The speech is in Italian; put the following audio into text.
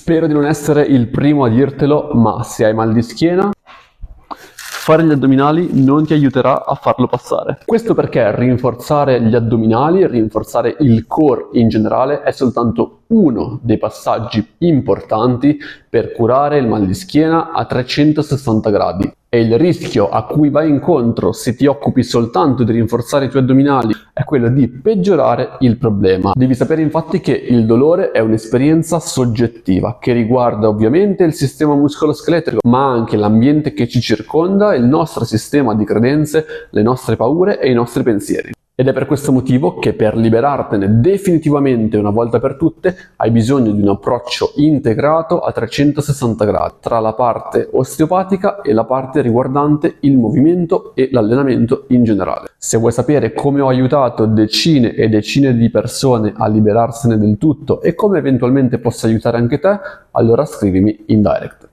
Spero di non essere il primo a dirtelo, ma se hai mal di schiena, fare gli addominali non ti aiuterà a farlo passare. Questo perché rinforzare gli addominali, rinforzare il core in generale, è soltanto uno dei passaggi importanti per curare il mal di schiena a 360 gradi. E il rischio a cui vai incontro se ti occupi soltanto di rinforzare i tuoi addominali è quello di peggiorare il problema. Devi sapere infatti che il dolore è un'esperienza soggettiva che riguarda ovviamente il sistema muscoloscheletrico, ma anche l'ambiente che ci circonda, il nostro sistema di credenze, le nostre paure e i nostri pensieri. Ed è per questo motivo che per liberartene definitivamente una volta per tutte hai bisogno di un approccio integrato a 360 gradi tra la parte osteopatica e la parte riguardante il movimento e l'allenamento in generale. Se vuoi sapere come ho aiutato decine e decine di persone a liberarsene del tutto e come eventualmente possa aiutare anche te, allora scrivimi in direct.